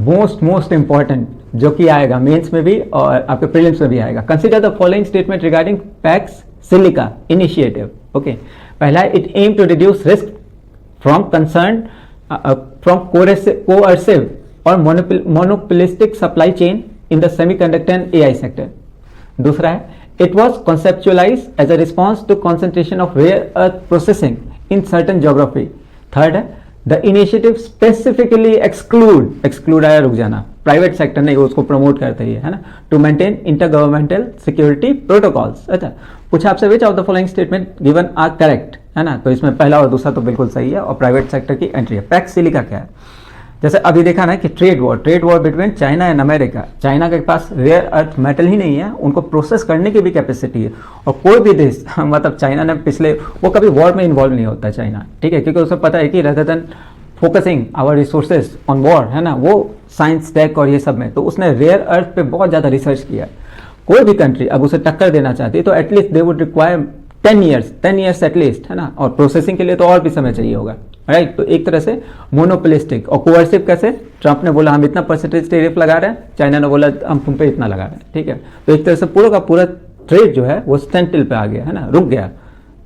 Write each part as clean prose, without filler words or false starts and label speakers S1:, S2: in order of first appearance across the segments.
S1: Most important जो कि आएगा मेंस में भी और आपके प्रीलिम्स में भी आएगा। Consider the following statement regarding Pax Silica initiative. Okay, पहला है it aim to reduce risk from concern from coercive और monopolistic supply chain in the semiconductor and AI sector. दूसरा है it was conceptualize as a response to concentration of rare earth processing in certain geography. Third है the initiative specifically exclude आया रुक जाना, private sector नहीं उसको promote करते ही है ना, to maintain inter governmental security protocols. अच्छा, पूछा आपसे which of the following statement given are correct, है ना, तो इसमें पहला और दूसरा तो बिल्कुल सही है और प्राइवेट सेक्टर की एंट्री है। पैक्स सिलिका क्या है, जैसे अभी देखा ना कि trade war between China and America, China के पास रेयर अर्थ मेटल ही नहीं है, उनको प्रोसेस करने की भी कैपेसिटी है और कोई भी देश मतलब चाइना ने पिछले वो कभी वॉर में इन्वॉल्व नहीं होता चाइना, ठीक है, क्योंकि उसे पता है कि rather than focusing our resources on war, है ना, वो साइंस टेक और ये सब में, तो उसने रेयर अर्थ पे बहुत ज़्यादा रिसर्च किया। कोई भी कंट्री अब उसे टक्कर देना चाहती है तो at least they would require 10 years at least, है ना, और प्रोसेसिंग के लिए तो और भी समय चाहिए होगा, राइट। तो एक तरह से मोनोपोलिस्टिक और कोअर्सिव कैसे, ट्रंप ने बोला हम इतना परसेंटेज टैरिफ लगा रहे हैं, चाइना ने बोला हम तुम पे इतना लगा रहे हैं, ठीक है, तो एक तरह से पूरा का पूरा ट्रेड जो है वो स्टैंड पे आ गया, है ना, रुक गया,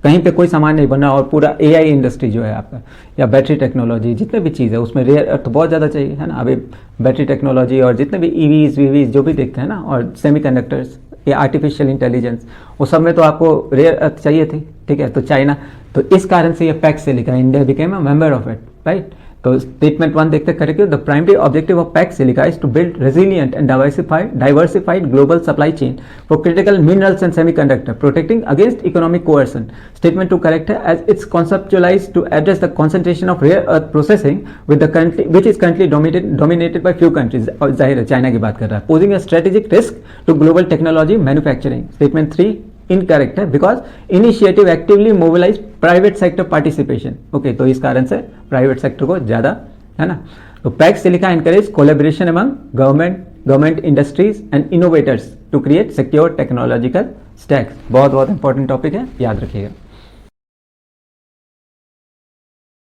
S1: कहीं पे कोई सामान नहीं बना और पूरा एआई इंडस्ट्री जो है आपका या बैटरी टेक्नोलॉजी जितने भी चीज़ है उसमें रेयर अर्थ बहुत ज़्यादा चाहिए, है ना। अभी बैटरी टेक्नोलॉजी और जितने भी ईवीज वीवीज जो भी देखते हैं ना, और सेमीकंडक्टर्स या आर्टिफिशियल इंटेलिजेंस, वो सब में तो आपको रेयर अर्थ चाहिए थी, ठीक है, तो चाइना, तो इस कारण से ये पैक्स से लिखा, India became a member of it, right. तो स्टेटमेंट 1 देखते correct, the primary objective of Pax Silica is to build resilient and diversified global supply chain for critical minerals and semiconductor protecting against economic coercion. Statement 2 correct है, as it's conceptualized to address the concentration of rare earth processing with the country which is currently dominated by few countries, और जाहिर है China की बात कर रहा है, posing a strategic risk to global technology manufacturing. Statement 3 incorrect है, because initiative actively mobilize private sector participation. Okay, तो इस कारण से प्राइवेट सेक्टर को ज्यादा, है ना। तो Pax Silica encourage collaboration among government industries and innovators to create secure technological stacks. बहुत इंपॉर्टेंट टॉपिक है, याद रखिएगा।